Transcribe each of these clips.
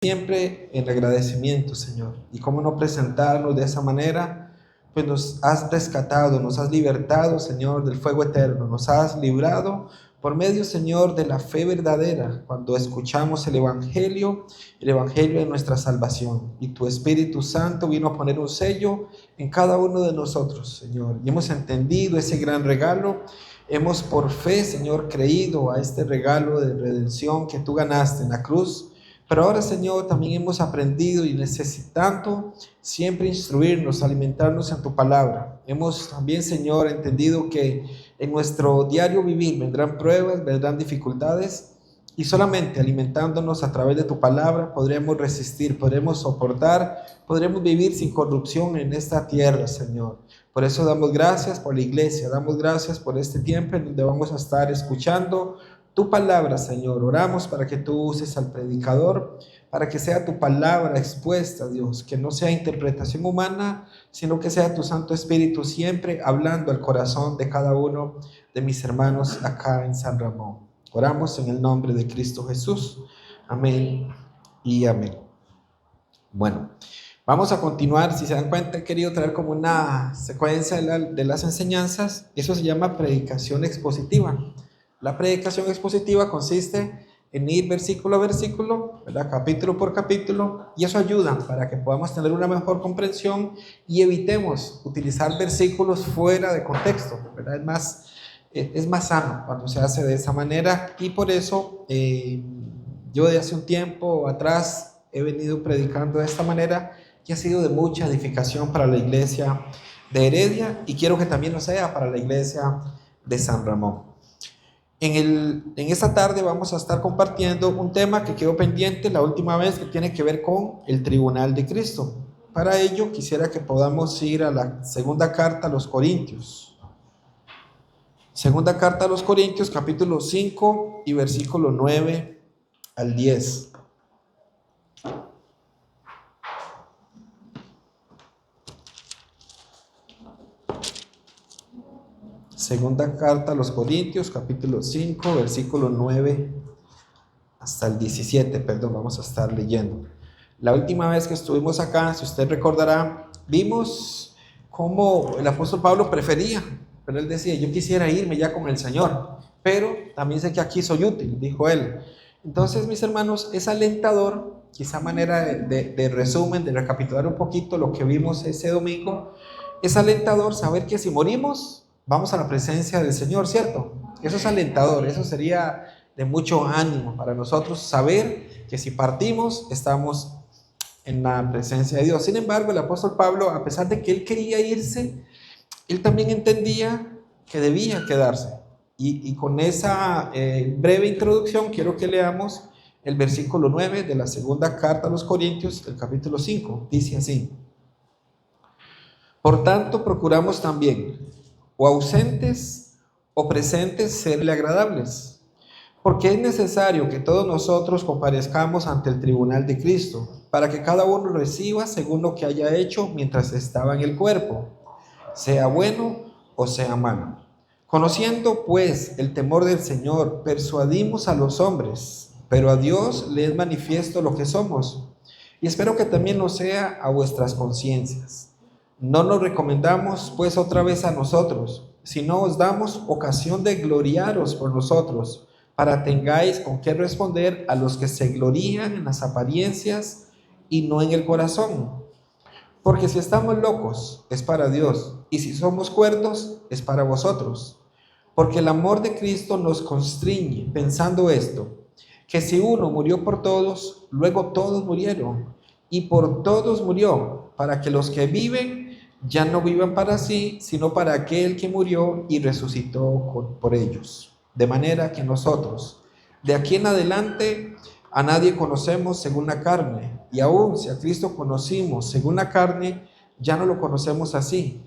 siempre en agradecimiento, Señor. Y cómo no presentarnos de esa manera, pues nos has rescatado, nos has libertado, Señor, del fuego eterno, nos has librado por medio, Señor, de la fe verdadera, cuando escuchamos el Evangelio de nuestra salvación. Y tu Espíritu Santo vino a poner un sello en cada uno de nosotros, Señor. Y hemos entendido ese gran regalo. Hemos por fe, Señor, creído a este regalo de redención que tú ganaste en la cruz. Pero ahora, Señor, también hemos aprendido y necesitando siempre instruirnos, alimentarnos en tu palabra. Hemos también, Señor, entendido que en nuestro diario vivir vendrán pruebas, vendrán dificultades, y solamente alimentándonos a través de tu palabra podremos resistir, podremos soportar, podremos vivir sin corrupción en esta tierra, Señor. Por eso damos gracias por la iglesia, damos gracias por este tiempo en donde vamos a estar escuchando tu palabra, Señor. Oramos para que tú uses al predicador, para que sea tu palabra expuesta, Dios, que no sea interpretación humana, sino que sea tu Santo Espíritu siempre hablando al corazón de cada uno de mis hermanos acá en San Ramón. Oramos en el nombre de Cristo Jesús. Amén y amén. Bueno, vamos a continuar. Si se dan cuenta, he querido traer como una secuencia de las enseñanzas. Eso se llama predicación expositiva. La predicación expositiva consiste en ir versículo a versículo, ¿verdad? Capítulo por capítulo, y eso ayuda para que podamos tener una mejor comprensión y evitemos utilizar versículos fuera de contexto, ¿verdad? Es más sano cuando se hace de esa manera, y por eso yo de hace un tiempo atrás he venido predicando de esta manera y ha sido de mucha edificación para la iglesia de Heredia, y quiero que también lo sea para la iglesia de San Ramón. En esta tarde vamos a estar compartiendo un tema que quedó pendiente la última vez, que tiene que ver con el tribunal de Cristo. Para ello quisiera que podamos ir a la segunda carta a los Corintios. Segunda carta a los Corintios, capítulo 5 y versículo 9 al 10. Segunda carta a los Corintios, capítulo 5, versículo 9 hasta el 17, vamos a estar leyendo. La última vez que estuvimos acá, si usted recordará, vimos cómo el apóstol Pablo prefería, pero él decía, yo quisiera irme ya con el Señor, pero también sé que aquí soy útil, dijo él. Entonces, mis hermanos, es alentador, quizá manera de resumen, de recapitular un poquito lo que vimos ese domingo, es alentador saber que si morimos, vamos a la presencia del Señor, ¿cierto? Eso es alentador, eso sería de mucho ánimo para nosotros, saber que si partimos, estamos en la presencia de Dios. Sin embargo, el apóstol Pablo, a pesar de que él quería irse, él también entendía que debía quedarse. Y con esa breve introducción, quiero que leamos el versículo 9 de la segunda carta a los Corintios, del capítulo 5. Dice así: por tanto, procuramos también, o ausentes o presentes, serle agradables, porque es necesario que todos nosotros comparezcamos ante el tribunal de Cristo, para que cada uno reciba según lo que haya hecho mientras estaba en el cuerpo, sea bueno o sea malo. Conociendo pues el temor del Señor, persuadimos a los hombres, pero a Dios le es manifiesto lo que somos, y espero que también lo sea a vuestras conciencias. No nos recomendamos pues otra vez a nosotros, sino os damos ocasión de gloriaros por nosotros, para tengáis con qué responder a los que se glorían en las apariencias y no en el corazón. Porque si estamos locos, es para Dios, y si somos cuerdos, es para vosotros. Porque el amor de Cristo nos constriñe, pensando esto, que si uno murió por todos, luego todos murieron, y por todos murió, para que los que viven ya no vivan para sí, sino para aquel que murió y resucitó por ellos. De manera que nosotros, de aquí en adelante, a nadie conocemos según la carne, y aún si a Cristo conocimos según la carne, ya no lo conocemos así.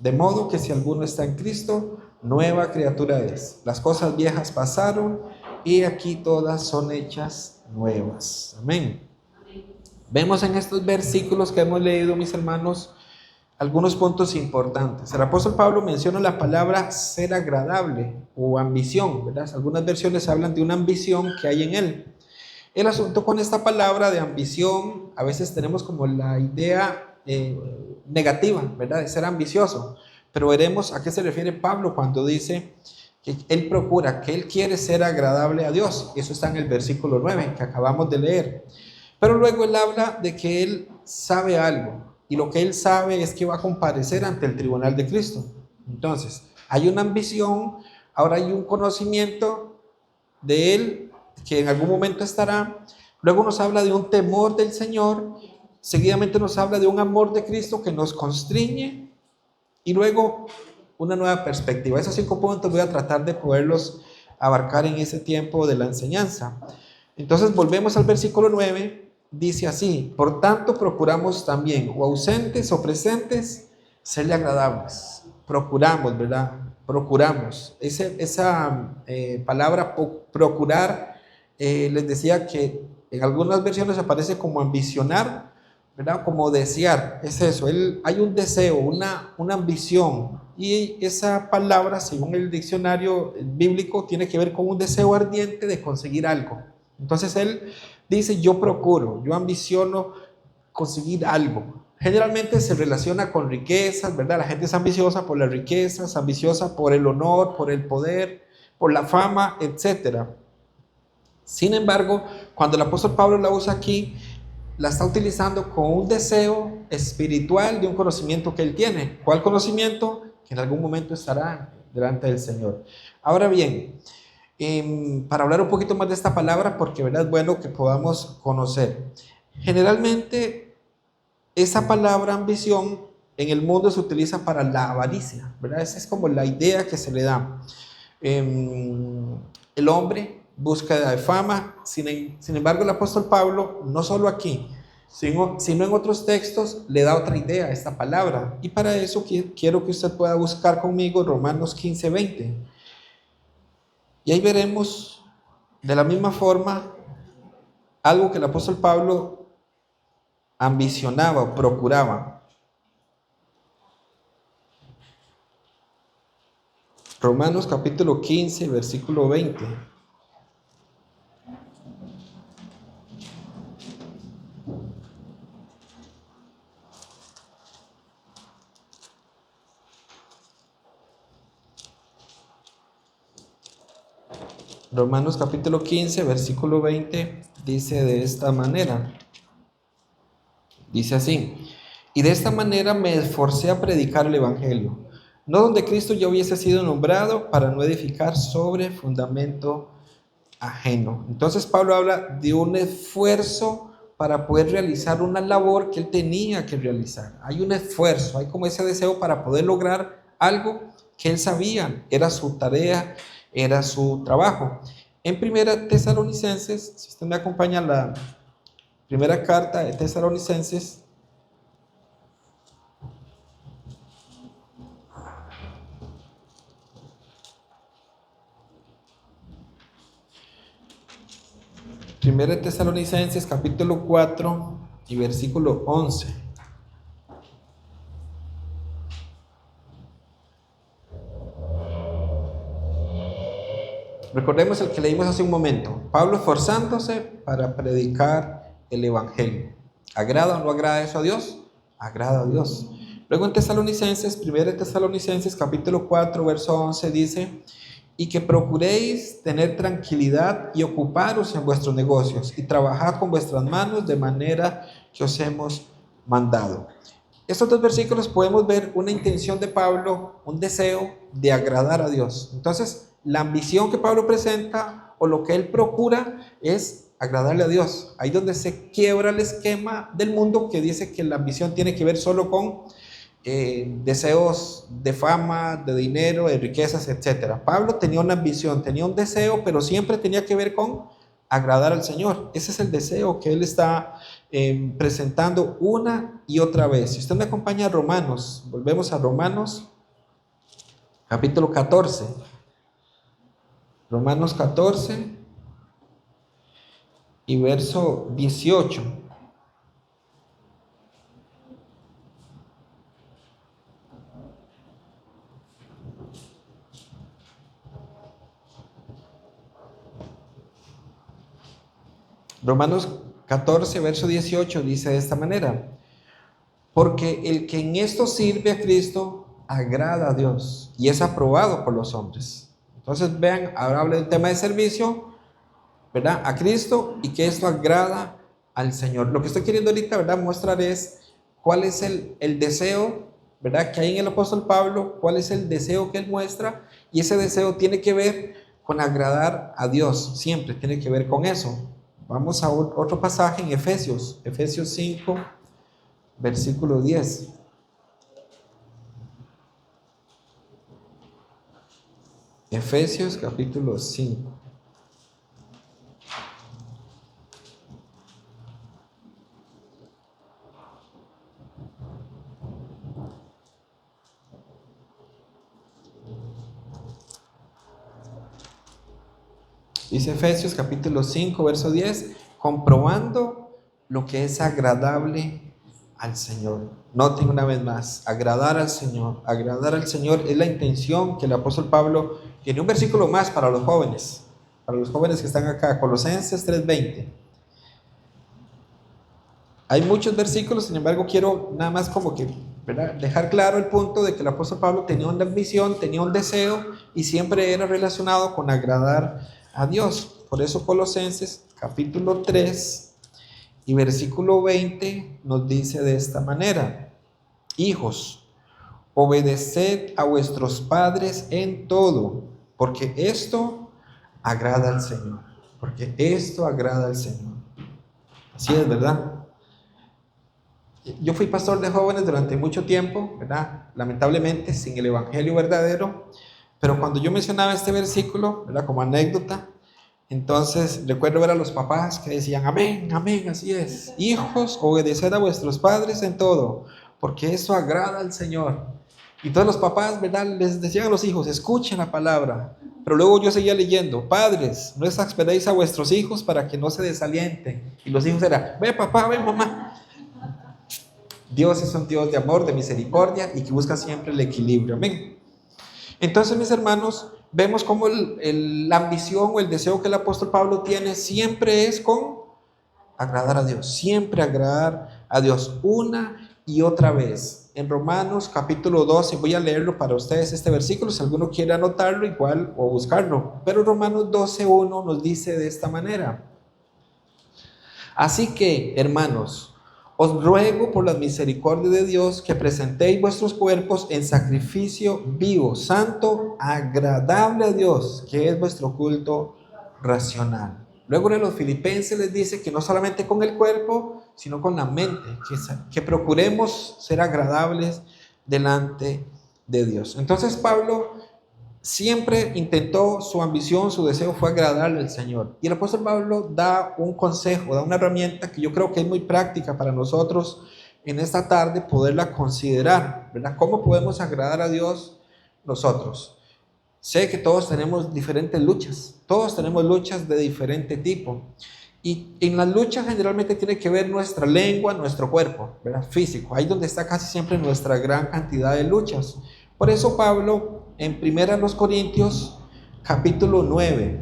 De modo que si alguno está en Cristo, nueva criatura es. Las cosas viejas pasaron, y aquí todas son hechas nuevas. Amén. Vemos en estos versículos que hemos leído, mis hermanos, algunos puntos importantes. El apóstol Pablo menciona la palabra ser agradable o ambición, ¿verdad? Algunas versiones hablan de una ambición que hay en él. El asunto con esta palabra de ambición, a veces tenemos como la idea negativa, ¿verdad? De ser ambicioso. Pero veremos a qué se refiere Pablo cuando dice que él procura, que él quiere ser agradable a Dios. Eso está en el versículo 9 que acabamos de leer. Pero luego él habla de que él sabe algo. Y lo que él sabe es que va a comparecer ante el tribunal de Cristo. Entonces, hay una ambición, ahora hay un conocimiento de él que en algún momento estará. Luego nos habla de un temor del Señor. Seguidamente nos habla de un amor de Cristo que nos constriñe. Y luego una nueva perspectiva. Esos 5 puntos voy a tratar de poderlos abarcar en ese tiempo de la enseñanza. Entonces volvemos al versículo 9. Dice así: por tanto procuramos también, o ausentes o presentes, serle agradables. Procuramos, ¿verdad? Procuramos. Esa palabra procurar, les decía que en algunas versiones aparece como ambicionar, ¿verdad? Como desear. Es eso, hay un deseo, una ambición. Y esa palabra, según el diccionario bíblico, tiene que ver con un deseo ardiente de conseguir algo. Entonces él dice: yo procuro, yo ambiciono conseguir algo. Generalmente se relaciona con riquezas, ¿verdad? La gente es ambiciosa por las riquezas, ambiciosa por el honor, por el poder, por la fama, etc. Sin embargo, cuando el apóstol Pablo la usa aquí, la está utilizando con un deseo espiritual de un conocimiento que él tiene. ¿Cuál conocimiento? Que en algún momento estará delante del Señor. Ahora bien, para hablar un poquito más de esta palabra, porque ¿verdad? Es bueno que podamos conocer. Generalmente, esa palabra ambición en el mundo se utiliza para la avaricia, ¿verdad? Esa es como la idea que se le da. El hombre, búsqueda de fama. Sin embargo, el apóstol Pablo, no solo aquí, sino en otros textos, le da otra idea a esta palabra. Y para eso quiero que usted pueda buscar conmigo Romanos 15:20. Y ahí veremos de la misma forma algo que el apóstol Pablo ambicionaba o procuraba. Romanos capítulo 15, versículo 20. Romanos capítulo 15, versículo 20 dice de esta manera. Dice así: y de esta manera me esforcé a predicar el evangelio, no donde Cristo ya hubiese sido nombrado, para no edificar sobre fundamento ajeno. Entonces Pablo habla de un esfuerzo para poder realizar una labor que él tenía que realizar. Hay un esfuerzo, hay como ese deseo para poder lograr algo que él sabía, era su tarea, era su trabajo. En Primera Tesalonicenses, si usted me acompaña a la primera carta de Tesalonicenses, Primera Tesalonicenses capítulo 4 y versículo 11. Recordemos el que leímos hace un momento. Pablo esforzándose para predicar el evangelio. ¿Agrada o no agrada eso a Dios? Agrada a Dios. Luego en Tesalonicenses, 1 Tesalonicenses capítulo 4, verso 11 dice: y que procuréis tener tranquilidad y ocuparos en vuestros negocios y trabajad con vuestras manos de manera que os hemos mandado. Estos 2 versículos podemos ver una intención de Pablo, un deseo de agradar a Dios. Entonces, la ambición que Pablo presenta o lo que él procura es agradarle a Dios. Ahí donde se quiebra el esquema del mundo que dice que la ambición tiene que ver solo con deseos de fama, de dinero, de riquezas, etc. Pablo tenía una ambición, tenía un deseo, pero siempre tenía que ver con agradar al Señor. Ese es el deseo que él está presentando una y otra vez. Si usted me acompaña a Romanos, volvemos a Romanos capítulo 14. Romanos 14 y verso 18. Romanos 14, verso 18 dice de esta manera: porque el que en esto sirve a Cristo agrada a Dios y es aprobado por los hombres. Entonces vean, ahora habla del tema de servicio, ¿verdad? A Cristo, y que esto agrada al Señor. Lo que estoy queriendo ahorita, ¿verdad?, mostrar es cuál es el deseo, ¿verdad?, que hay en el apóstol Pablo, cuál es el deseo que él muestra, y ese deseo tiene que ver con agradar a Dios, siempre tiene que ver con eso. Vamos a otro pasaje en Efesios 5, versículo 10. Efesios capítulo 5. Dice Efesios capítulo 5, verso 10, comprobando lo que es agradable al Señor. Noten una vez más, agradar al Señor. Agradar al Señor es la intención que el apóstol Pablo tiene. Un versículo más para los jóvenes que están acá, Colosenses 3:20. Hay muchos versículos, sin embargo quiero nada más como que, ¿verdad?, dejar claro el punto de que el apóstol Pablo tenía una ambición, tenía un deseo, y siempre era relacionado con agradar a Dios. Por eso Colosenses capítulo 3 y versículo 20 nos dice de esta manera: hijos, obedeced a vuestros padres en todo, porque esto agrada al Señor. Porque esto agrada al Señor. Así es, ¿verdad? Yo fui pastor de jóvenes durante mucho tiempo, ¿verdad?, lamentablemente sin el evangelio verdadero, pero cuando yo mencionaba este versículo, ¿verdad?, como anécdota, entonces recuerdo ver a los papás que decían: amén, amén, así es. Hijos, obedeced a vuestros padres en todo, porque eso agrada al Señor. Y todos los papás, ¿verdad?, les decían a los hijos: escuchen la palabra. Pero luego yo seguía leyendo: padres, no exasperéis a vuestros hijos para que no se desalienten. Y los hijos eran: ve papá, ve mamá. Dios es un Dios de amor, de misericordia, y que busca siempre el equilibrio. Amén. Entonces, mis hermanos, vemos cómo la ambición o el deseo que el apóstol Pablo tiene siempre es con agradar a Dios, siempre agradar a Dios, una y otra vez. En Romanos capítulo 12, voy a leerlo para ustedes este versículo, si alguno quiere anotarlo igual o buscarlo, pero Romanos 12:1 nos dice de esta manera: así que, hermanos, os ruego por la misericordia de Dios que presentéis vuestros cuerpos en sacrificio vivo, santo, agradable a Dios, que es vuestro culto racional. Luego en los Filipenses les dice que no solamente con el cuerpo, sino con la mente, que procuremos ser agradables delante de Dios. Entonces Pablo siempre intentó, su ambición, su deseo fue agradarle al Señor. Y el apóstol Pablo da un consejo, da una herramienta que yo creo que es muy práctica para nosotros en esta tarde poderla considerar, ¿verdad? ¿Cómo podemos agradar a Dios nosotros? Sé que todos tenemos diferentes luchas, todos tenemos luchas de diferente tipo. Y en las luchas generalmente tiene que ver nuestra lengua, nuestro cuerpo, ¿verdad?, físico. Ahí donde está casi siempre nuestra gran cantidad de luchas. Por eso Pablo, en primera a los Corintios, capítulo 9,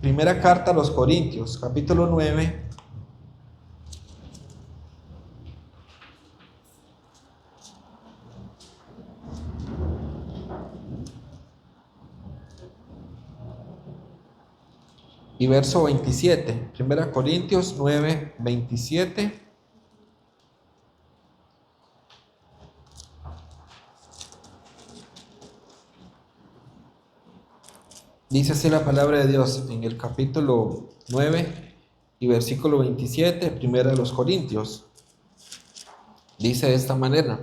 primera carta a los Corintios, capítulo 9, y verso 27, primera Corintios 9, 27. Dice así la palabra de Dios en el capítulo 9 y versículo 27, primera de los Corintios. Dice de esta manera: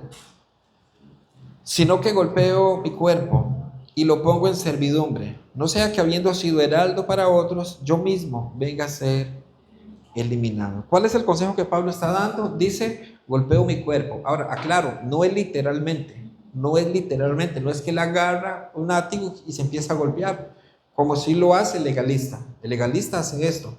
sino que golpeo mi cuerpo y lo pongo en servidumbre, no sea que habiendo sido heraldo para otros, yo mismo venga a ser eliminado. ¿Cuál es el consejo que Pablo está dando? Dice: golpeo mi cuerpo. Ahora, aclaro, no es literalmente, no es que él agarra un látigo y se empieza a golpear, como si lo hace el legalista. El legalista hace esto.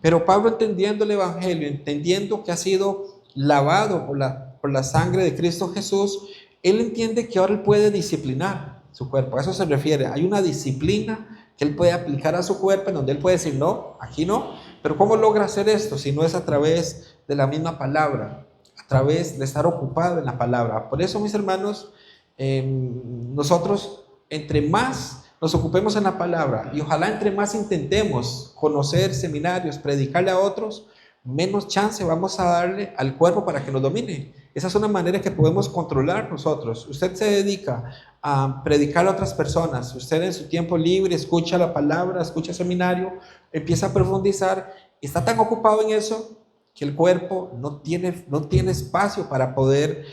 Pero Pablo, entendiendo el evangelio, entendiendo que ha sido lavado por la sangre de Cristo Jesús, él entiende que ahora él puede disciplinar su cuerpo. A eso se refiere. Hay una disciplina que él puede aplicar a su cuerpo, en donde él puede decir: no, aquí no, Pero ¿cómo logra hacer esto si no es a través de la misma palabra? A través de estar ocupado en la palabra. Por eso, mis hermanos, nosotros entre más nos ocupemos en la palabra y ojalá entre más intentemos conocer seminarios, predicarle a otros, menos chance vamos a darle al cuerpo para que nos domine. Esa es una manera que podemos controlar nosotros. Usted se dedica a predicar a otras personas, usted en su tiempo libre escucha la palabra, escucha seminario, empieza a profundizar, está tan ocupado en eso que el cuerpo no tiene espacio para poder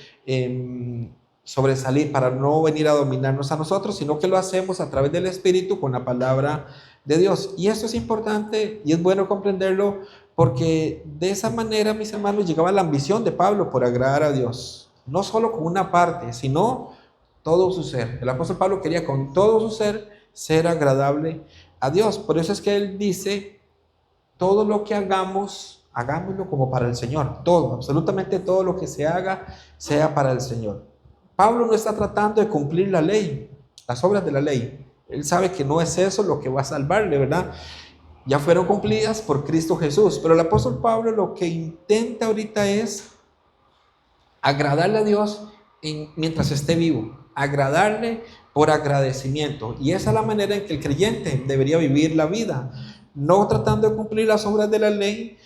sobresalir, para no venir a dominarnos a nosotros, sino que lo hacemos a través del Espíritu con la palabra de Dios. Y esto es importante y es bueno comprenderlo, porque de esa manera, mis hermanos, llegaba la ambición de Pablo por agradar a Dios, no solo con una parte, sino todo su ser. El apóstol Pablo quería con todo su ser agradable a Dios. Por eso es que él dice, todo lo que hagamos, hagámoslo como para el Señor. Todo, absolutamente todo lo que se haga, sea para el Señor. Pablo no está tratando de cumplir la ley, las obras de la ley. Él sabe que no es eso lo que va a salvarle, ¿verdad? Ya fueron cumplidas por Cristo Jesús. Pero el apóstol Pablo lo que intenta ahorita es agradarle a Dios mientras esté vivo. Agradarle por agradecimiento. Y esa es la manera en que el creyente debería vivir la vida. No tratando de cumplir las obras de la ley,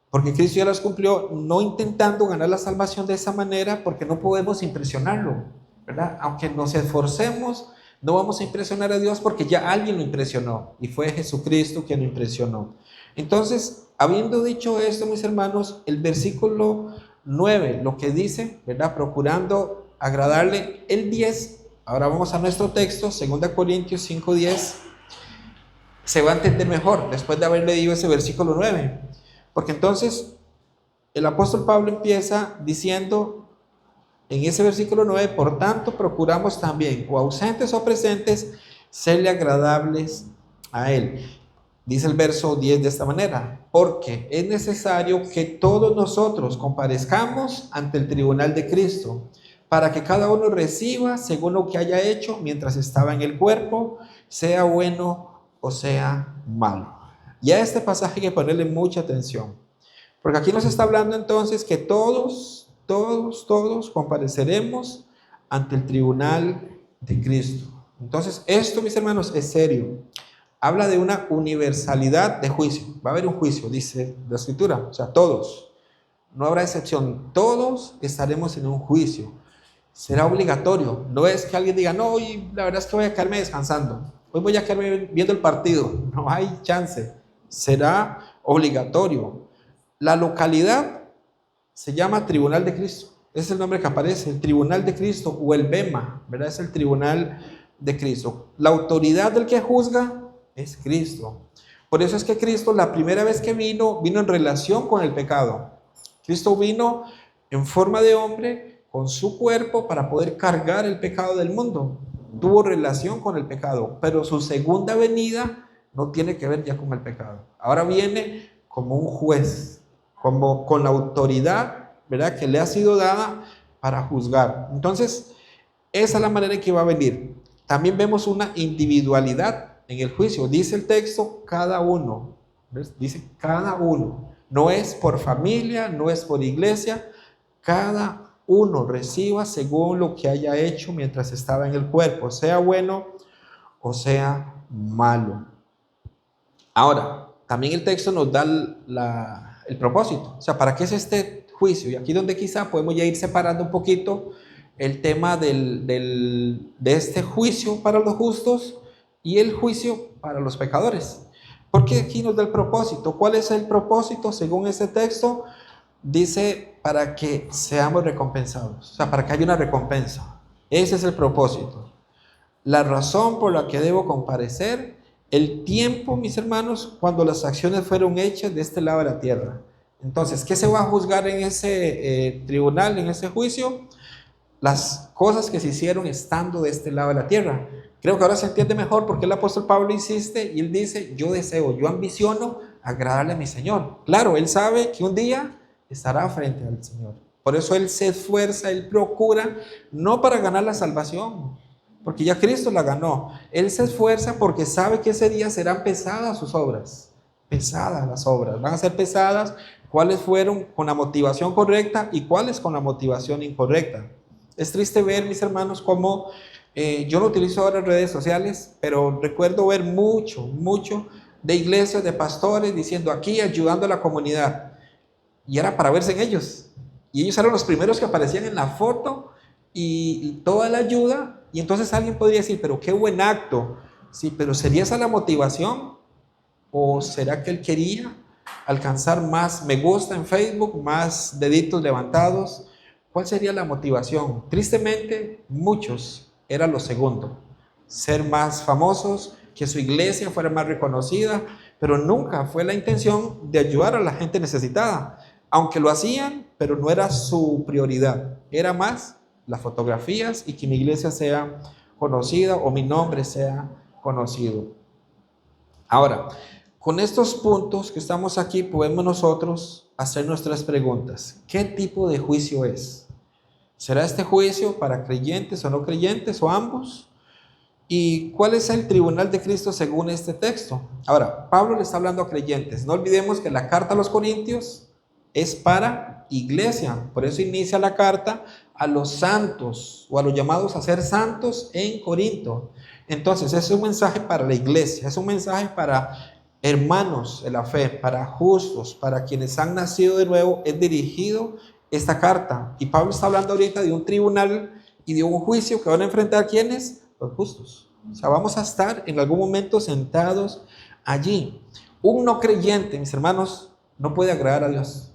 porque Cristo ya las cumplió, no intentando ganar la salvación de esa manera, porque no podemos impresionarlo, ¿verdad? Aunque nos esforcemos, no vamos a impresionar a Dios porque ya alguien lo impresionó, y fue Jesucristo quien lo impresionó. Entonces, habiendo dicho esto, mis hermanos, el versículo 9, lo que dice, ¿verdad? Procurando agradarle. El 10, ahora vamos a nuestro texto, 2 Corintios 5:10, se va a entender mejor después de haber leído ese versículo 9. Porque entonces el apóstol Pablo empieza diciendo en ese versículo 9, por tanto procuramos también, o ausentes o presentes, serle agradables a él. Dice el verso 10 de esta manera, porque es necesario que todos nosotros comparezcamos ante el tribunal de Cristo, para que cada uno reciba según lo que haya hecho mientras estaba en el cuerpo, sea bueno o sea malo. Y a este pasaje hay que ponerle mucha atención, porque aquí nos está hablando entonces que todos compareceremos ante el tribunal de Cristo. Entonces esto, mis hermanos, es serio. Habla de una universalidad de juicio. Va a haber un juicio, dice la Escritura, o sea, todos. No habrá excepción, todos estaremos en un juicio. Será obligatorio. No es que alguien diga, no, hoy la verdad es que voy a quedarme descansando, hoy voy a quedarme viendo el partido. No hay chance. Será obligatorio. La localidad se llama Tribunal de Cristo. Ese es el nombre que aparece, el Tribunal de Cristo, o el Bema, ¿verdad? Es el Tribunal de Cristo. La autoridad del que juzga es Cristo. Por eso es que Cristo, la primera vez que vino en relación con el pecado. Cristo vino en forma de hombre, con su cuerpo, para poder cargar el pecado del mundo. Tuvo relación con el pecado, pero su segunda venida no tiene que ver ya con el pecado. Ahora viene como un juez, como con la autoridad, ¿verdad?, que le ha sido dada para juzgar. Entonces, esa es la manera en que va a venir. También vemos una individualidad en el juicio. Dice el texto, cada uno. ¿Ves? Dice cada uno. No es por familia, no es por iglesia. Cada uno reciba según lo que haya hecho mientras estaba en el cuerpo, sea bueno o sea malo. Ahora, también el texto nos da el propósito. O sea, ¿para qué es este juicio? Y aquí donde quizá podemos ya ir separando un poquito el tema de este juicio para los justos y el juicio para los pecadores. Porque aquí nos da el propósito. ¿Cuál es el propósito según este texto? Dice, para que seamos recompensados. O sea, para que haya una recompensa. Ese es el propósito. La razón por la que debo comparecer, el tiempo, mis hermanos, cuando las acciones fueron hechas de este lado de la tierra. Entonces, ¿qué se va a juzgar en ese tribunal, en ese juicio? Las cosas que se hicieron estando de este lado de la tierra. Creo que ahora se entiende mejor porque el apóstol Pablo insiste y él dice, yo ambiciono agradarle a mi Señor. Claro, él sabe que un día estará frente al Señor. Por eso él se esfuerza, él procura, no para ganar la salvación, porque ya Cristo la ganó. Él se esfuerza porque sabe que ese día serán pesadas sus obras. pesadas las obras, van a ser pesadas. ¿Cuáles fueron con la motivación correcta y cuáles con la motivación incorrecta? Es triste ver, mis hermanos, cómo yo no utilizo ahora redes sociales, pero recuerdo ver mucho de iglesias, de pastores diciendo aquí ayudando a la comunidad. Y era para verse en ellos. Y ellos eran los primeros que aparecían en la foto y toda la ayuda. Y entonces alguien podría decir, pero qué buen acto. Sí, pero ¿sería esa la motivación? ¿O será que él quería alcanzar más me gusta en Facebook, más deditos levantados? ¿Cuál sería la motivación? Tristemente, muchos era lo segundo, ser más famosos, que su iglesia fuera más reconocida, pero nunca fue la intención de ayudar a la gente necesitada, aunque lo hacían, pero no era su prioridad, era más las fotografías y que mi iglesia sea conocida o mi nombre sea conocido. Ahora, con estos puntos que estamos aquí, podemos nosotros hacer nuestras preguntas. ¿Qué tipo de juicio es? ¿Será este juicio para creyentes o no creyentes o ambos? ¿Y cuál es el tribunal de Cristo según este texto? Ahora, Pablo le está hablando a creyentes. No olvidemos que la carta a los Corintios es para iglesia. Por eso inicia la carta a los santos o a los llamados a ser santos en Corinto. Entonces, es un mensaje para la iglesia, es un mensaje para hermanos en la fe, para justos, para quienes han nacido de nuevo. Es dirigido esta carta. Y Pablo está hablando ahorita de un tribunal y de un juicio que van a enfrentar ¿quiénes? Los justos. O sea, vamos a estar en algún momento sentados allí. Un no creyente, mis hermanos, no puede agradar a Dios.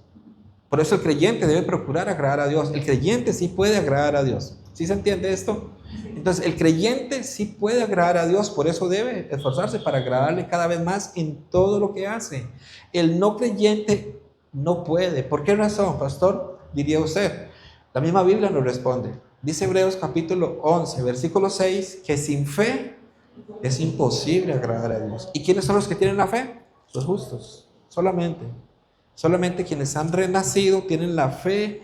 Por eso el creyente debe procurar agradar a Dios. El creyente sí puede agradar a Dios. ¿Sí se entiende esto? Entonces, el creyente sí puede agradar a Dios, por eso debe esforzarse para agradarle cada vez más en todo lo que hace. El no creyente no puede. ¿Por qué razón, pastor? Diría usted. La misma Biblia nos responde. Dice Hebreos capítulo 11, versículo 6, que sin fe es imposible agradar a Dios. ¿Y quiénes son los que tienen la fe? Los justos, solamente. Solamente quienes han renacido tienen la fe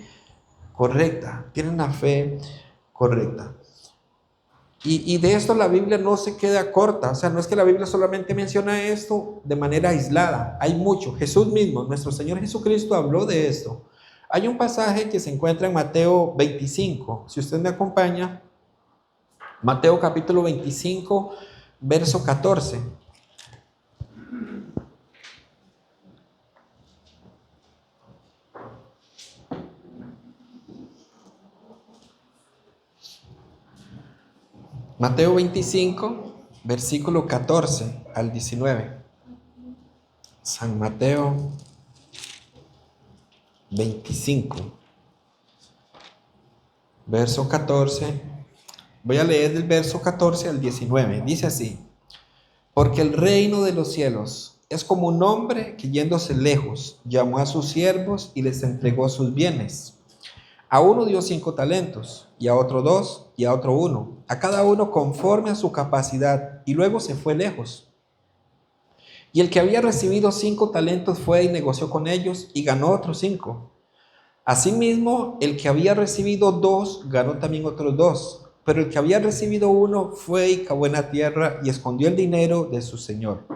correcta, tienen la fe correcta. Y de esto la Biblia no se queda corta, o sea, no es que la Biblia solamente menciona esto de manera aislada, hay mucho. Jesús mismo, nuestro Señor Jesucristo habló de esto. Hay un pasaje que se encuentra en Mateo 25, si usted me acompaña, Mateo capítulo 25, verso 14. Mateo 25, versículo 14 al 19. San Mateo 25, verso 14. Voy a leer del verso 14 al 19. Dice así: porque el reino de los cielos es como un hombre que yéndose lejos llamó a sus siervos y les entregó sus bienes. A uno dio 5 talentos, y a otro 2, y a otro 1, a cada uno conforme a su capacidad, y luego se fue lejos. Y el que había recibido 5 talentos fue y negoció con ellos, y ganó otros 5. Asimismo, el que había recibido 2, ganó también otros 2. Pero el que había recibido 1 fue y cavó en la tierra, y escondió el dinero de su señor.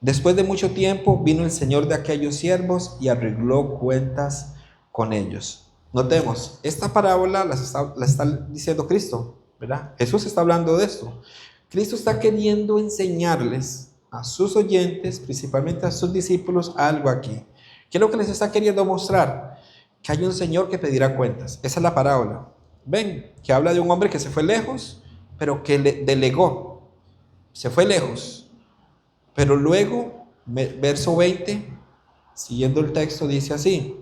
Después de mucho tiempo, vino el señor de aquellos siervos, y arregló cuentas con ellos. Notemos, esta parábola la está diciendo Cristo, ¿verdad? Jesús está hablando de esto. Cristo está queriendo enseñarles a sus oyentes, principalmente a sus discípulos, algo aquí. ¿Qué es lo que les está queriendo mostrar? Que hay un Señor que pedirá cuentas. Esa es la parábola. Ven, que habla de un hombre que se fue lejos, pero que le delegó. Se fue lejos. Pero luego, verso 20, siguiendo el texto, dice así: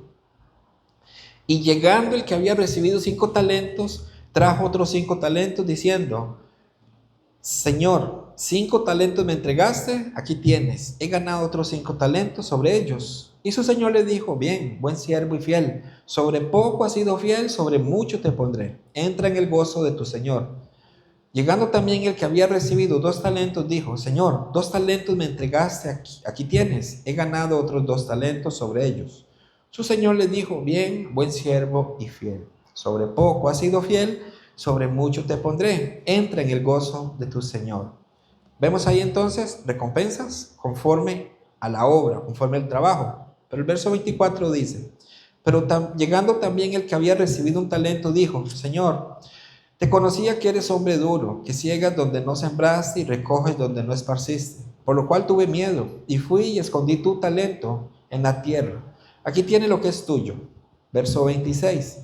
y llegando el que había recibido 5 talentos, trajo otros 5 talentos, diciendo: Señor, 5 talentos me entregaste, aquí tienes, he ganado otros 5 talentos sobre ellos. Y su señor le dijo: bien, buen siervo y fiel, sobre poco has sido fiel, sobre mucho te pondré, entra en el gozo de tu señor. Llegando también el que había recibido 2 talentos, dijo: Señor, 2 talentos me entregaste, aquí tienes, he ganado otros 2 talentos sobre ellos. Su señor le dijo: bien, buen siervo y fiel, sobre poco has sido fiel, sobre mucho te pondré, entra en el gozo de tu señor. Vemos ahí entonces recompensas conforme a la obra, conforme al trabajo. Pero el verso 24 dice, pero llegando también el que había recibido un talento, dijo, Señor, te conocía que eres hombre duro, que ciegas donde no sembraste y recoges donde no esparciste. Por lo cual tuve miedo y fui y escondí tu talento en la tierra. Aquí tiene lo que es tuyo. Verso 26.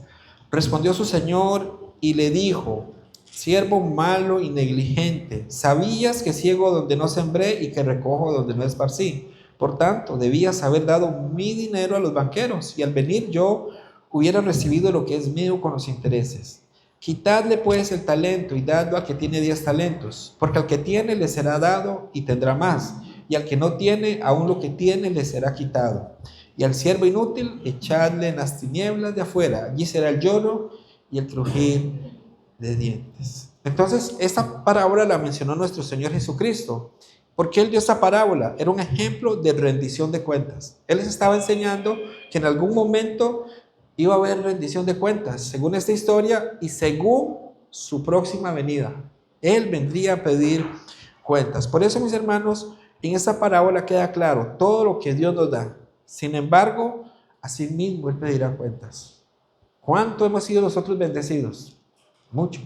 Respondió su señor y le dijo, siervo malo y negligente, sabías que ciego donde no sembré y que recojo donde no esparcí. Por tanto, debías haber dado mi dinero a los banqueros y al venir yo hubiera recibido lo que es mío con los intereses. Quitadle pues el talento y dadlo al que tiene 10 talentos, porque al que tiene le será dado y tendrá más, y al que no tiene, aún lo que tiene le será quitado. Y al siervo inútil, echadle en las tinieblas de afuera, allí será el lloro y el crujir de dientes. Entonces, esta parábola la mencionó nuestro Señor Jesucristo. ¿Por qué Él dio esta parábola? Era un ejemplo de rendición de cuentas. Él les estaba enseñando que en algún momento iba a haber rendición de cuentas, según esta historia y según su próxima venida. Él vendría a pedir cuentas. Por eso, mis hermanos, en esta parábola queda claro todo lo que Dios nos da. Sin embargo, asimismo Él pedirá cuentas. ¿Cuánto hemos sido nosotros bendecidos? Mucho.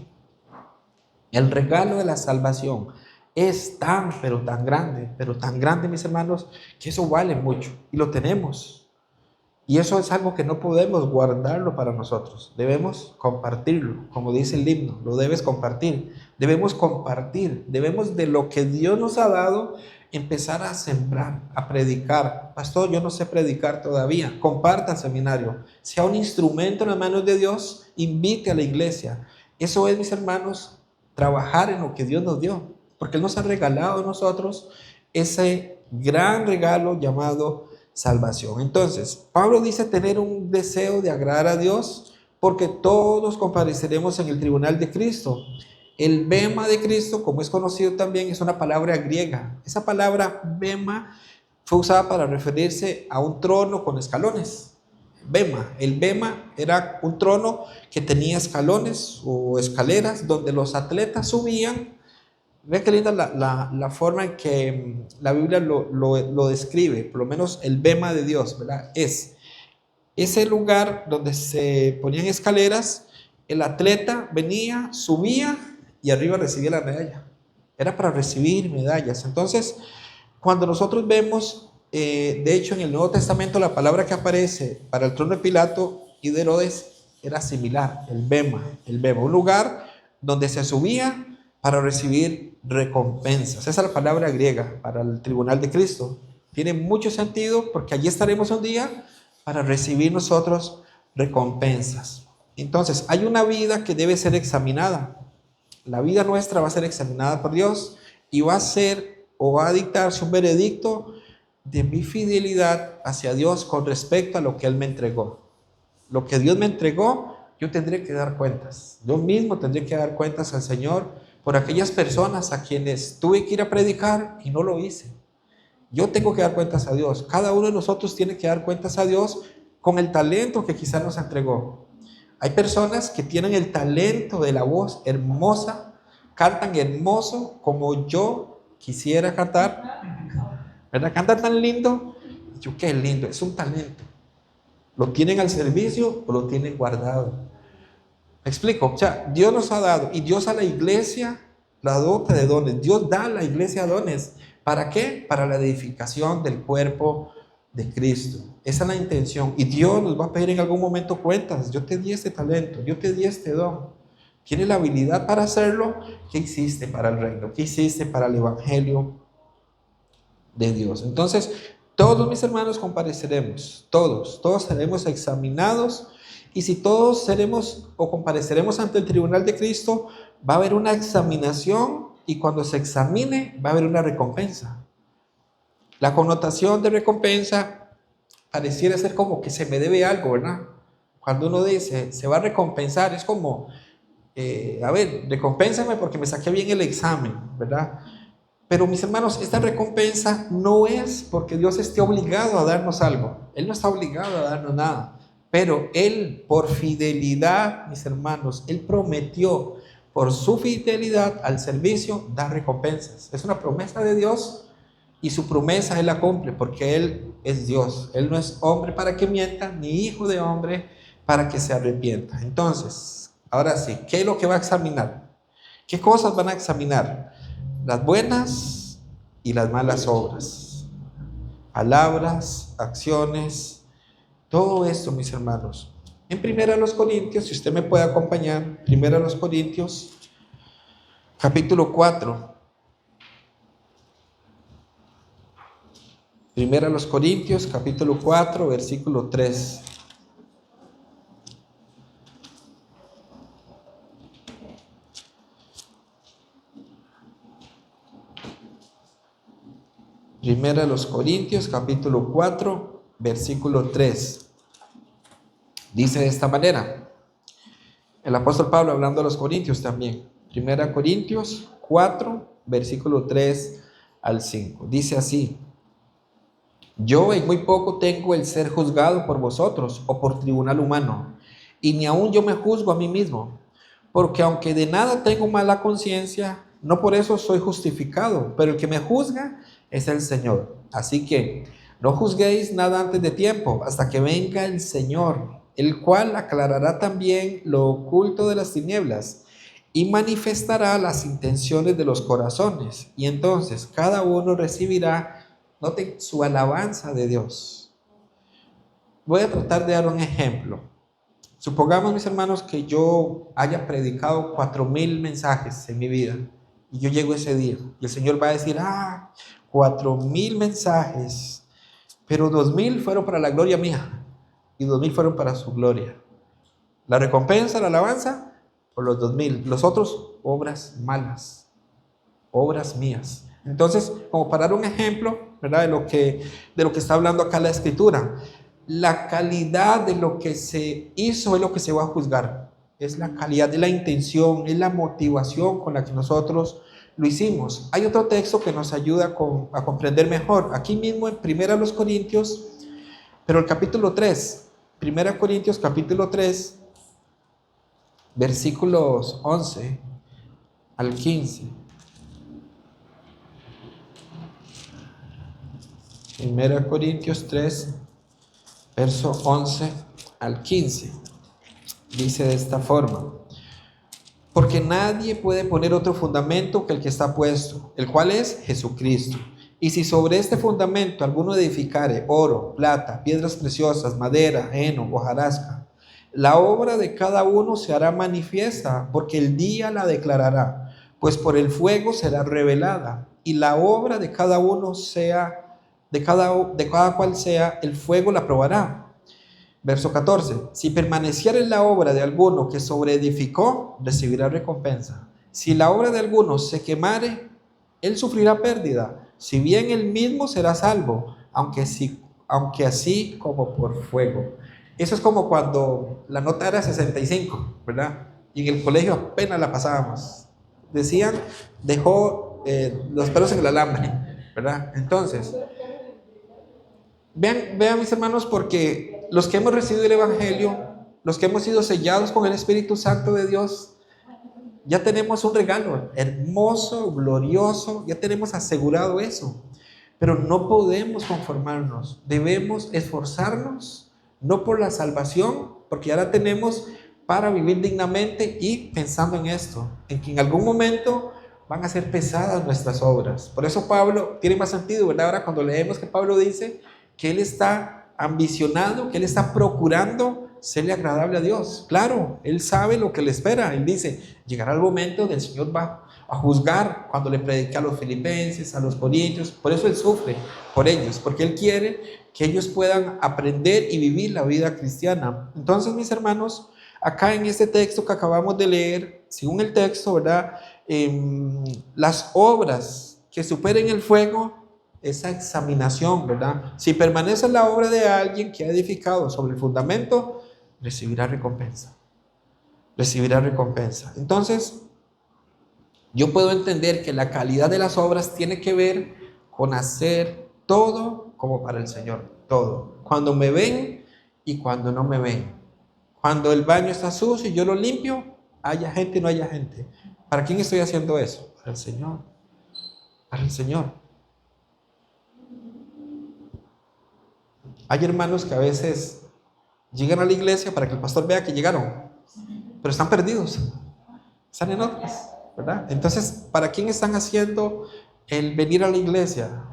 El regalo de la salvación es tan, pero tan grande, mis hermanos, que eso vale mucho y lo tenemos. Y eso es algo que no podemos guardarlo para nosotros. Debemos compartirlo, como dice el himno, lo debes compartir. Debemos compartir, debemos de lo que Dios nos ha dado empezar a sembrar, a predicar. Pastor, yo no sé predicar todavía. Comparta el seminario. Sea un instrumento en las manos de Dios, invite a la iglesia. Eso es, mis hermanos, trabajar en lo que Dios nos dio. Porque Él nos ha regalado a nosotros ese gran regalo llamado salvación. Entonces, Pablo dice tener un deseo de agradar a Dios porque todos compareceremos en el tribunal de Cristo. El bema de Cristo, como es conocido también, es una palabra griega. Esa palabra bema fue usada para referirse a un trono con escalones. Bema. El bema era un trono que tenía escalones o escaleras donde los atletas subían. Ve qué linda la forma en que la Biblia lo describe, por lo menos el bema de Dios, ¿verdad? Es ese lugar donde se ponían escaleras, el atleta venía, subía y arriba recibía la medalla. Era para recibir medallas. Entonces, cuando nosotros vemos, de hecho en el Nuevo Testamento la palabra que aparece para el trono de Pilato y de Herodes era similar, el bema, un lugar donde se subía para recibir recompensas. Esa es la palabra griega para el tribunal de Cristo. Tiene mucho sentido porque allí estaremos un día para recibir nosotros recompensas. Entonces, hay una vida que debe ser examinada. La vida nuestra va a ser examinada por Dios y va a ser o va a dictarse un veredicto de mi fidelidad hacia Dios con respecto a lo que Él me entregó. Lo que Dios me entregó, yo tendré que dar cuentas. Yo mismo tendré que dar cuentas al Señor por aquellas personas a quienes tuve que ir a predicar y no lo hice. Yo tengo que dar cuentas a Dios. Cada uno de nosotros tiene que dar cuentas a Dios con el talento que quizás nos entregó. Hay personas que tienen el talento de la voz hermosa, cantan hermoso como yo quisiera cantar, ¿verdad? Cantan tan lindo. Yo, qué lindo, es un talento. ¿Lo tienen al servicio o lo tienen guardado? ¿Me explico? O sea, Dios nos ha dado y Dios a la iglesia la dota de dones. Dios da a la iglesia dones. ¿Para qué? Para la edificación del cuerpo de Cristo. Esa es la intención. Y Dios nos va a pedir en algún momento cuentas. Yo te di este talento, yo te di este don. ¿Tienes la habilidad para hacerlo? ¿Qué hiciste para el reino? ¿Qué hiciste para el evangelio de Dios? Entonces, todos mis hermanos compareceremos. Todos seremos examinados. Y si todos seremos o compareceremos ante el tribunal de Cristo, va a haber una examinación y cuando se examine va a haber una recompensa. La connotación de recompensa pareciera ser como que se me debe algo, ¿verdad? Cuando uno dice se va a recompensar, es como, a ver, recompénsame porque me saqué bien el examen, ¿verdad? Pero mis hermanos, esta recompensa no es porque Dios esté obligado a darnos algo. Él no está obligado a darnos nada. Pero Él, por fidelidad, mis hermanos, Él prometió por su fidelidad al servicio da recompensas. Es una promesa de Dios y su promesa Él la cumple porque Él es Dios. Él no es hombre para que mienta, ni hijo de hombre para que se arrepienta. Entonces, ahora sí, ¿qué es lo que va a examinar? ¿Qué cosas van a examinar? Las buenas y las malas obras. Palabras, acciones, todo esto, mis hermanos. En 1 Corintios, si usted me puede acompañar, 1 Corintios, capítulo 4. 1 Corintios, capítulo 4, versículo 3. Primera a los Corintios, capítulo 4, versículo 3. Dice de esta manera, el apóstol Pablo hablando a los Corintios también. Primera Corintios 4, versículo 3 al 5. Dice así: yo en muy poco tengo el ser juzgado por vosotros o por tribunal humano, y ni aun yo me juzgo a mí mismo, porque aunque de nada tengo mala conciencia, no por eso soy justificado, pero el que me juzga es el Señor. Así que no juzguéis nada antes de tiempo, hasta que venga el Señor, el cual aclarará también lo oculto de las tinieblas y manifestará las intenciones de los corazones. Y entonces cada uno recibirá, noten, su alabanza de Dios. Voy a tratar de dar un ejemplo. Supongamos, mis hermanos, que yo haya predicado 4,000 mensajes en mi vida y yo llego ese día y el Señor va a decir: 4,000 mensajes, pero 2,000 fueron para la gloria mía y 2,000 fueron para su gloria. La recompensa, la alabanza, por los 2,000. Los otros, obras malas, obras mías. Entonces, como para dar un ejemplo, ¿verdad?, de lo que está hablando acá la Escritura, la calidad de lo que se hizo es lo que se va a juzgar. Es la calidad de la intención, es la motivación con la que nosotros lo hicimos. Hay otro texto que nos ayuda a comprender mejor. Aquí mismo en 1 Corintios, pero el capítulo 3, 1 Corintios capítulo 3, versículos 11 al 15. 1 Corintios 3, verso 11 al 15. Dice de esta forma: porque nadie puede poner otro fundamento que el que está puesto, el cual es Jesucristo. Y si sobre este fundamento alguno edificare oro, plata, piedras preciosas, madera, heno, hojarasca, la obra de cada uno se hará manifiesta, porque el día la declarará, pues por el fuego será revelada, y la obra de cada uno sea, de cada cual sea, el fuego la probará. Verso 14: si permaneciera en la obra de alguno que sobreedificó, recibirá recompensa. Si la obra de alguno se quemare, él sufrirá pérdida, si bien él mismo será salvo, aunque así como por fuego. Eso es como cuando la nota era 65, ¿verdad? Y en el colegio apenas la pasábamos. Decían, dejó los pelos en el alambre, ¿verdad? Entonces, vean mis hermanos, porque los que hemos recibido el Evangelio, los que hemos sido sellados con el Espíritu Santo de Dios, ya tenemos un regalo hermoso, glorioso, ya tenemos asegurado eso. Pero no podemos conformarnos, debemos esforzarnos, no por la salvación, porque ya la tenemos, para vivir dignamente y pensando en esto, en que en algún momento van a ser pesadas nuestras obras. Por eso Pablo, tiene más sentido, ¿verdad? Ahora cuando leemos que Pablo dice que él está ambicionado, que él está procurando serle agradable a Dios. Claro, él sabe lo que le espera. Él dice, llegará el momento del Señor va a juzgar, cuando le predique a los filipenses, a los corintios. Por eso él sufre por ellos, porque él quiere que ellos puedan aprender y vivir la vida cristiana. Entonces, mis hermanos, acá en este texto que acabamos de leer, según el texto, ¿verdad?, las obras que superen el fuego, esa examinación, ¿verdad? Si permanece la obra de alguien que ha edificado sobre el fundamento, recibirá recompensa. Recibirá recompensa. Entonces, yo puedo entender que la calidad de las obras tiene que ver con hacer todo como para el Señor. Todo. Cuando me ven y cuando no me ven. Cuando el baño está sucio y yo lo limpio, haya gente o no haya gente. ¿Para quién estoy haciendo eso? Para el Señor. Para el Señor. Hay hermanos que a veces llegan a la iglesia para que el pastor vea que llegaron, pero están perdidos, están en otras, ¿verdad? Entonces, ¿para quién están haciendo el venir a la iglesia?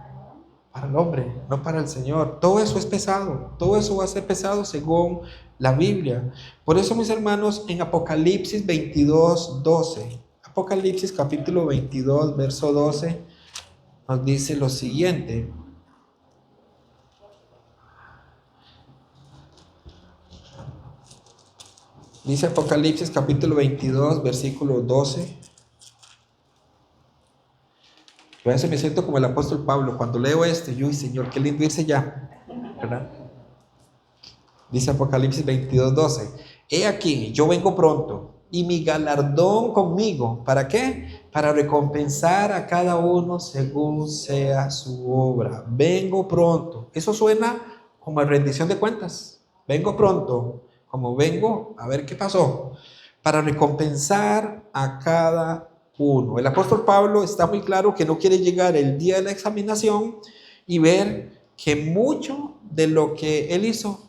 Para el hombre, no para el Señor. Todo eso es pesado, todo eso va a ser pesado según la Biblia. Por eso, mis hermanos, en Apocalipsis 22, 12, Apocalipsis capítulo 22, verso 12, nos dice lo siguiente. Dice Apocalipsis capítulo 22, versículo 12. Yo a veces me siento como el apóstol Pablo. Cuando leo esto, yo, Señor, qué lindo irse ya, ¿verdad? Dice Apocalipsis 22, 12. He aquí, yo vengo pronto, y mi galardón conmigo. ¿Para qué? Para recompensar a cada uno según sea su obra. Vengo pronto. Eso suena como a rendición de cuentas. Vengo pronto, como vengo a ver qué pasó, para recompensar a cada uno. El apóstol Pablo está muy claro que no quiere llegar el día de la examinación y ver que mucho de lo que él hizo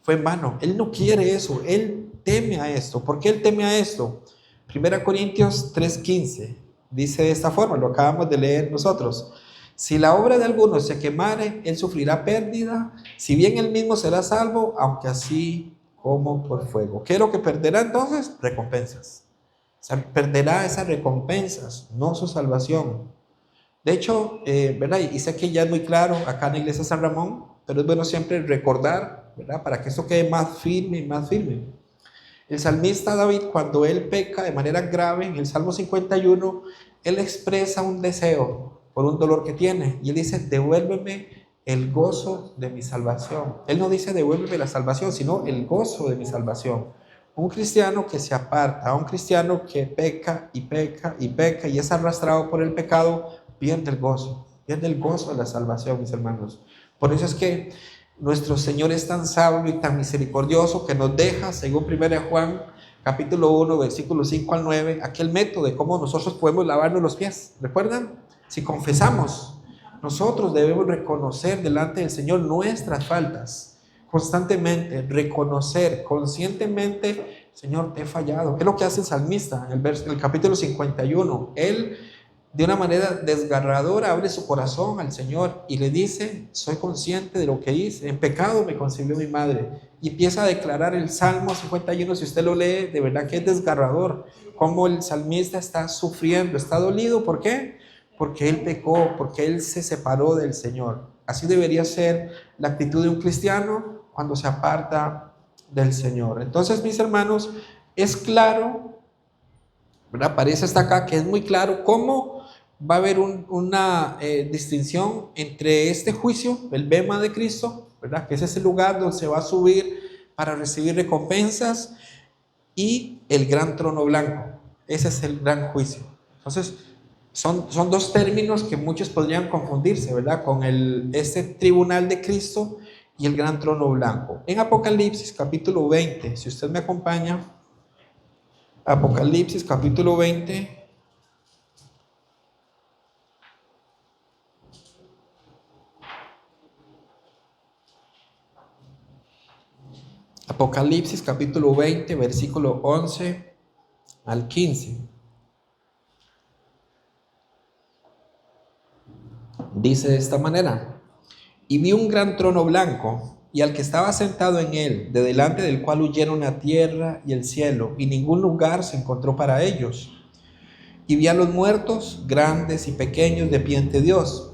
fue en vano. Él no quiere eso, él teme a esto. ¿Por qué él teme a esto? 1 Corintios 3:15 dice de esta forma, lo acabamos de leer nosotros. Si la obra de alguno se quemare, él sufrirá pérdida, si bien él mismo será salvo, aunque así como por fuego. ¿Qué es lo que perderá entonces? Recompensas. O sea, perderá esas recompensas, no su salvación. De hecho, ¿verdad? Y sé que ya es muy claro acá en la iglesia de San Ramón, pero es bueno siempre recordar, ¿verdad? Para que esto quede más firme y más firme. El salmista David, cuando él peca de manera grave, en el Salmo 51, él expresa un deseo por un dolor que tiene. Y él dice, devuélveme el gozo de mi salvación. Él no dice, devuélveme la salvación, sino el gozo de mi salvación. Un cristiano que se aparta, un cristiano que peca y peca y peca y es arrastrado por el pecado, pierde el gozo de la salvación, mis hermanos. Por eso es que nuestro Señor es tan sabio y tan misericordioso que nos deja, según 1 Juan capítulo 1, versículos 5 al 9, aquel método de cómo nosotros podemos lavarnos los pies. ¿Recuerdan? Si confesamos, nosotros debemos reconocer delante del Señor nuestras faltas constantemente, reconocer conscientemente, Señor, te he fallado. ¿Qué es lo que hace el salmista en el capítulo 51? Él, de una manera desgarradora, abre su corazón al Señor y le dice, soy consciente de lo que hice, en pecado me concibió mi madre. Y empieza a declarar el Salmo 51, si usted lo lee, de verdad que es desgarrador, cómo el salmista está sufriendo, está dolido. ¿Por qué? Porque él pecó, porque él se separó del Señor. Así debería ser la actitud de un cristiano cuando se aparta del Señor. Entonces, mis hermanos, es claro, ¿verdad? Parece hasta acá que es muy claro cómo va a haber una distinción entre este juicio, el bema de Cristo, ¿verdad? Que es ese lugar donde se va a subir para recibir recompensas, y el gran trono blanco. Ese es el gran juicio. Entonces, son dos términos que muchos podrían confundirse, ¿verdad? Con este tribunal de Cristo y el gran trono blanco. En Apocalipsis capítulo 20, si usted me acompaña, Apocalipsis capítulo 20. Apocalipsis capítulo 20, versículo 11 al 15. Dice de esta manera: y vi un gran trono blanco, y al que estaba sentado en él, de delante del cual huyeron la tierra y el cielo, y ningún lugar se encontró para ellos. Y vi a los muertos, grandes y pequeños, de pie ante Dios.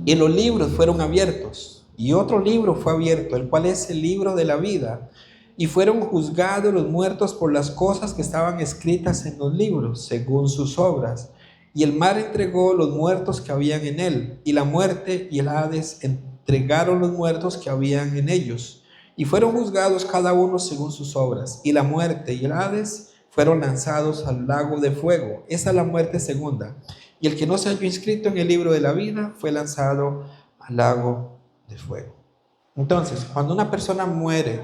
Y los libros fueron abiertos, y otro libro fue abierto, el cual es el libro de la vida. Y fueron juzgados los muertos por las cosas que estaban escritas en los libros, según sus obras. Y el mar entregó los muertos que habían en él, y la muerte y el Hades entregaron los muertos que habían en ellos. Y fueron juzgados cada uno según sus obras. Y la muerte y el Hades fueron lanzados al lago de fuego. Esa es la muerte segunda. Y el que no se halló inscrito en el libro de la vida fue lanzado al lago de fuego. Entonces, cuando una persona muere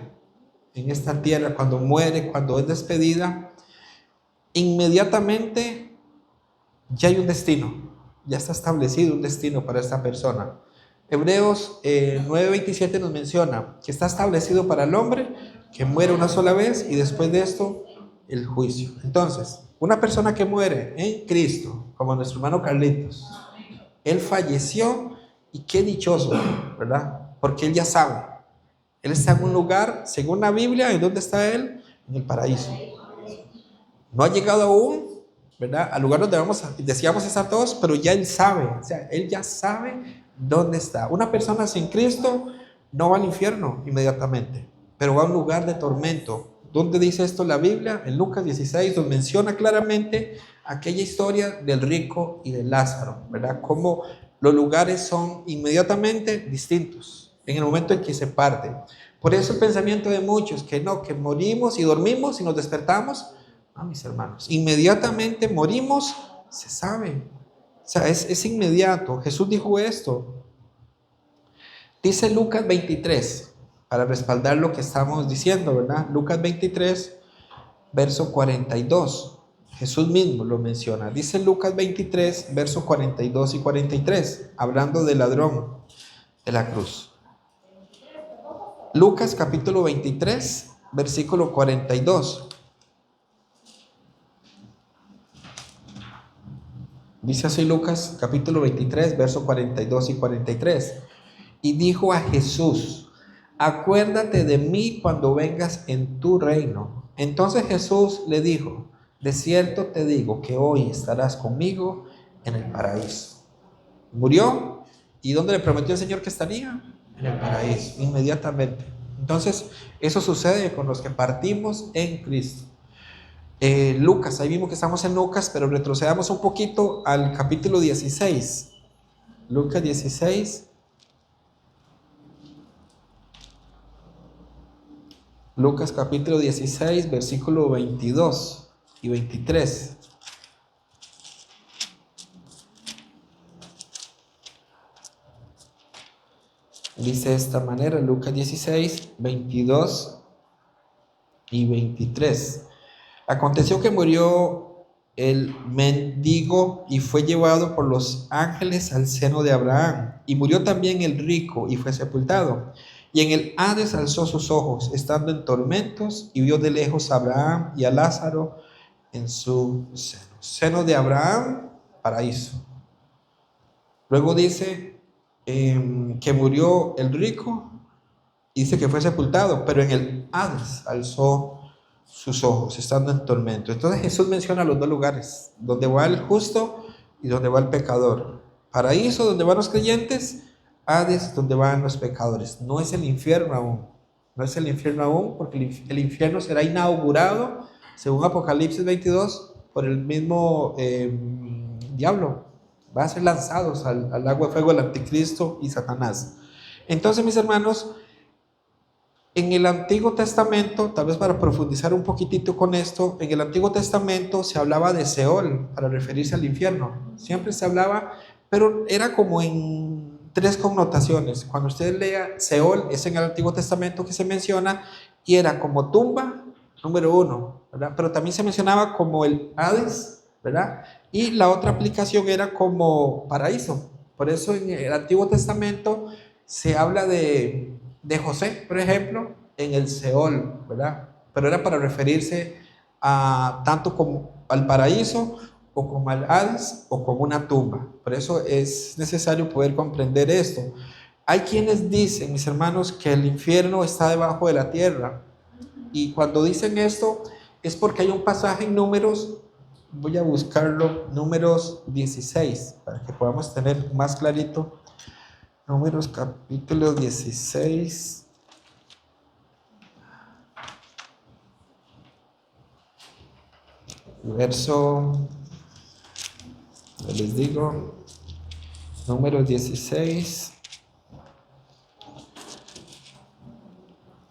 en esta tierra, cuando muere, cuando es despedida, inmediatamente ya hay un destino, ya está establecido un destino para esta persona. Hebreos 9:27 nos menciona que está establecido para el hombre que muere una sola vez y después de esto el juicio. Entonces, una persona que muere en Cristo, como nuestro hermano Carlitos, él falleció y qué dichoso, ¿verdad? Porque él ya sabe, él está en un lugar, según la Biblia, ¿en dónde está él? En el paraíso. No ha llegado aún, ¿verdad? Al lugar donde decíamos estar todos, pero ya él sabe, o sea, él ya sabe dónde está. Una persona sin Cristo no va al infierno inmediatamente, pero va a un lugar de tormento. ¿Dónde dice esto la Biblia? En Lucas 16 nos menciona claramente aquella historia del rico y de Lázaro, ¿verdad? Cómo los lugares son inmediatamente distintos en el momento en que se parten. Por eso el pensamiento de muchos, que no, que morimos y dormimos y nos despertamos. Ah, mis hermanos, inmediatamente morimos, se sabe. O sea, es inmediato. Jesús dijo esto. Dice Lucas 23, para respaldar lo que estamos diciendo, ¿verdad? Lucas 23, verso 42. Jesús mismo lo menciona. Dice Lucas 23, verso 42 y 43, hablando del ladrón de la cruz. Lucas capítulo 23, versículo 42. Dice así Lucas capítulo 23, verso 42 y 43. Y dijo a Jesús: acuérdate de mí cuando vengas en tu reino. Entonces Jesús le dijo: de cierto te digo que hoy estarás conmigo en el paraíso. Murió. ¿Y dónde le prometió el Señor que estaría? En el paraíso, inmediatamente. Entonces, eso sucede con los que partimos en Cristo. Lucas, ahí mismo que estamos en Lucas, pero retrocedamos un poquito al capítulo 16. Lucas 16. Lucas capítulo 16, versículo 22 y 23. Dice de esta manera, Lucas 16, 22 y 23. Aconteció que murió el mendigo y fue llevado por los ángeles al seno de Abraham. Y murió también el rico y fue sepultado. Y en el Hades alzó sus ojos, estando en tormentos, y vio de lejos a Abraham y a Lázaro en su seno. Seno de Abraham, paraíso. Luego dice que murió el rico, dice que fue sepultado, pero en el Hades alzó sus ojos, estando en tormento. Entonces Jesús menciona los dos lugares, donde va el justo y donde va el pecador. Paraíso, donde van los creyentes; Hades, donde van los pecadores. No es el infierno aún, no es el infierno aún, porque el infierno será inaugurado, según Apocalipsis 22, por el mismo diablo. Va a ser lanzados al agua de fuego el anticristo y Satanás. Entonces, mis hermanos, en el Antiguo Testamento, tal vez para profundizar un poquitito con esto, en el Antiguo Testamento se hablaba de Seol para referirse al infierno. Siempre se hablaba, pero era como en tres connotaciones. Cuando usted lea Seol, es en el Antiguo Testamento que se menciona, y era como tumba, número uno, ¿verdad? Pero también se mencionaba como el Hades, ¿verdad? Y la otra aplicación era como paraíso. Por eso en el Antiguo Testamento se habla de José, por ejemplo, en el Seol, ¿verdad? Pero era para referirse a tanto como al paraíso o como al Hades o como una tumba. Por eso es necesario poder comprender esto. Hay quienes dicen, mis hermanos, que el infierno está debajo de la tierra. Y cuando dicen esto es porque hay un pasaje en Números, voy a buscarlo, Números 16, para que podamos tener más clarito. Números capítulo 16. Verso, les digo, Números 16,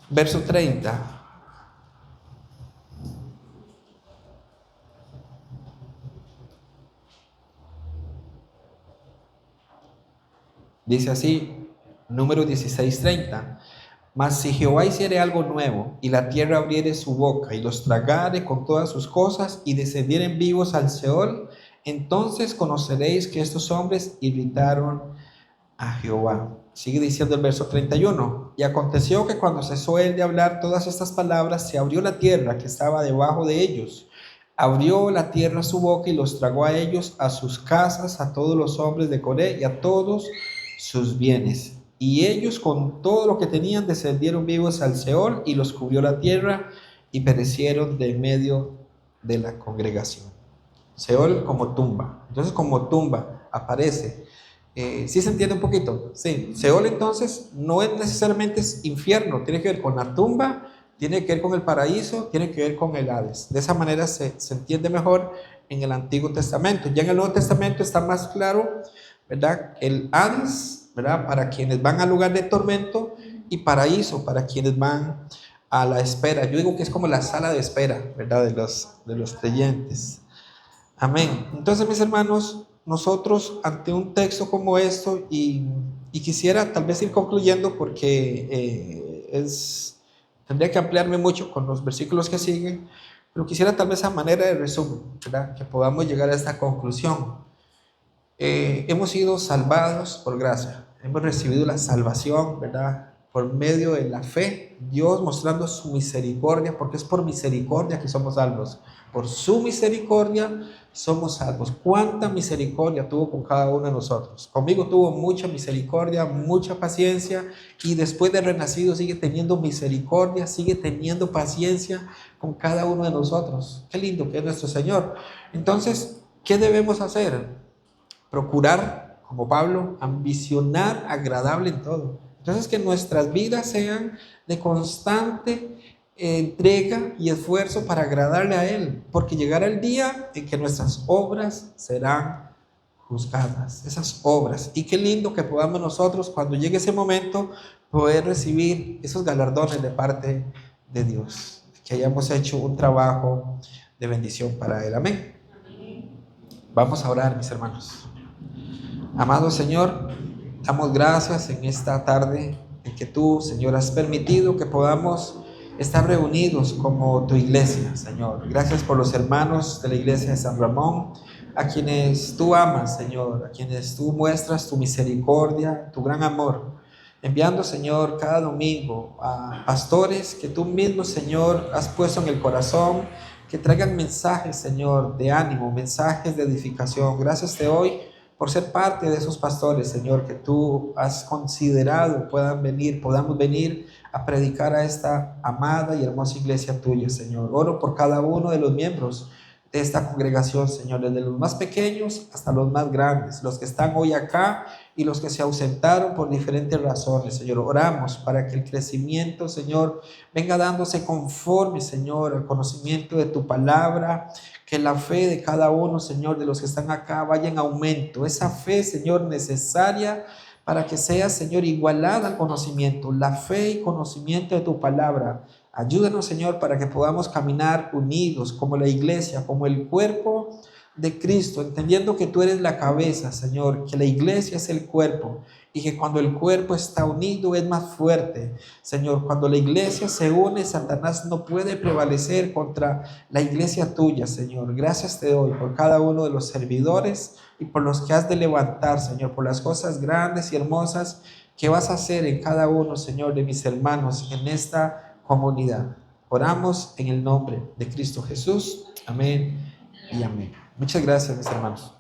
verso 30. Dice así, Números 16:30. Mas si Jehová hiciere algo nuevo, y la tierra abriere su boca, y los tragare con todas sus cosas, y descendieren vivos al Seol, entonces conoceréis que estos hombres irritaron a Jehová. Sigue diciendo el verso 31. Y aconteció que cuando cesó él de hablar todas estas palabras, se abrió la tierra que estaba debajo de ellos. Abrió la tierra su boca y los tragó a ellos, a sus casas, a todos los hombres de Coré y a todos sus bienes. Y ellos con todo lo que tenían descendieron vivos al Seol, y los cubrió la tierra y perecieron de en medio de la congregación. Seol como tumba. Entonces como tumba aparece. ¿Sí se entiende un poquito? Sí. Seol entonces no es necesariamente infierno, tiene que ver con la tumba, tiene que ver con el paraíso, tiene que ver con el Hades. De esa manera se entiende mejor en el Antiguo Testamento. Ya en el Nuevo Testamento está más claro, ¿verdad? El Hades, ¿verdad? Para quienes van al lugar de tormento, y paraíso para quienes van a la espera. Yo digo que es como la sala de espera, ¿verdad? De los creyentes. Amén. Entonces, mis hermanos, nosotros ante un texto como esto, y quisiera tal vez ir concluyendo porque tendría que ampliarme mucho con los versículos que siguen, pero quisiera tal vez a manera de resumen, ¿verdad? Que podamos llegar a esta conclusión. Hemos sido salvados por gracia, hemos recibido la salvación, ¿verdad? Por medio de la fe, Dios mostrando su misericordia, porque es por misericordia que somos salvos. Por su misericordia somos salvos. ¿Cuánta misericordia tuvo con cada uno de nosotros? Conmigo tuvo mucha misericordia, mucha paciencia, y después de renacido sigue teniendo misericordia, sigue teniendo paciencia con cada uno de nosotros. Qué lindo que es nuestro Señor. Entonces, ¿qué debemos hacer? Procurar, como Pablo, ambicionar agradable en todo. Entonces, que nuestras vidas sean de constante entrega y esfuerzo para agradarle a Él, porque llegará el día en que nuestras obras serán juzgadas, esas obras. Y qué lindo que podamos nosotros, cuando llegue ese momento, poder recibir esos galardones de parte de Dios, que hayamos hecho un trabajo de bendición para Él. Amén. Vamos a orar, mis hermanos. Amado Señor, damos gracias en esta tarde en que tú, Señor, has permitido que podamos estar reunidos como tu iglesia, Señor. Gracias por los hermanos de la iglesia de San Ramón, a quienes tú amas, Señor, a quienes tú muestras tu misericordia, tu gran amor, enviando, Señor, cada domingo a pastores que tú mismo, Señor, has puesto en el corazón, que traigan mensajes, Señor, de ánimo, mensajes de edificación. Gracias te doy por ser parte de esos pastores, Señor, que tú has considerado podamos venir a predicar a esta amada y hermosa iglesia tuya, Señor. Oro por cada uno de los miembros de esta congregación, Señor, desde los más pequeños hasta los más grandes, los que están hoy acá y los que se ausentaron por diferentes razones, Señor. Oramos para que el crecimiento, Señor, venga dándose conforme, Señor, al conocimiento de tu palabra, que la fe de cada uno, Señor, de los que están acá vaya en aumento. Esa fe, Señor, necesaria para que sea, Señor, igualada al conocimiento, la fe y conocimiento de tu palabra. Ayúdanos, Señor, para que podamos caminar unidos como la iglesia, como el cuerpo de Cristo, entendiendo que tú eres la cabeza, Señor, que la iglesia es el cuerpo, y que cuando el cuerpo está unido es más fuerte. Señor, cuando la iglesia se une, Satanás no puede prevalecer contra la iglesia tuya, Señor. Gracias te doy por cada uno de los servidores y por los que has de levantar, Señor, por las cosas grandes y hermosas que vas a hacer en cada uno, Señor, de mis hermanos en esta comunidad. Oramos en el nombre de Cristo Jesús. Amén y amén. Muchas gracias, mis hermanos.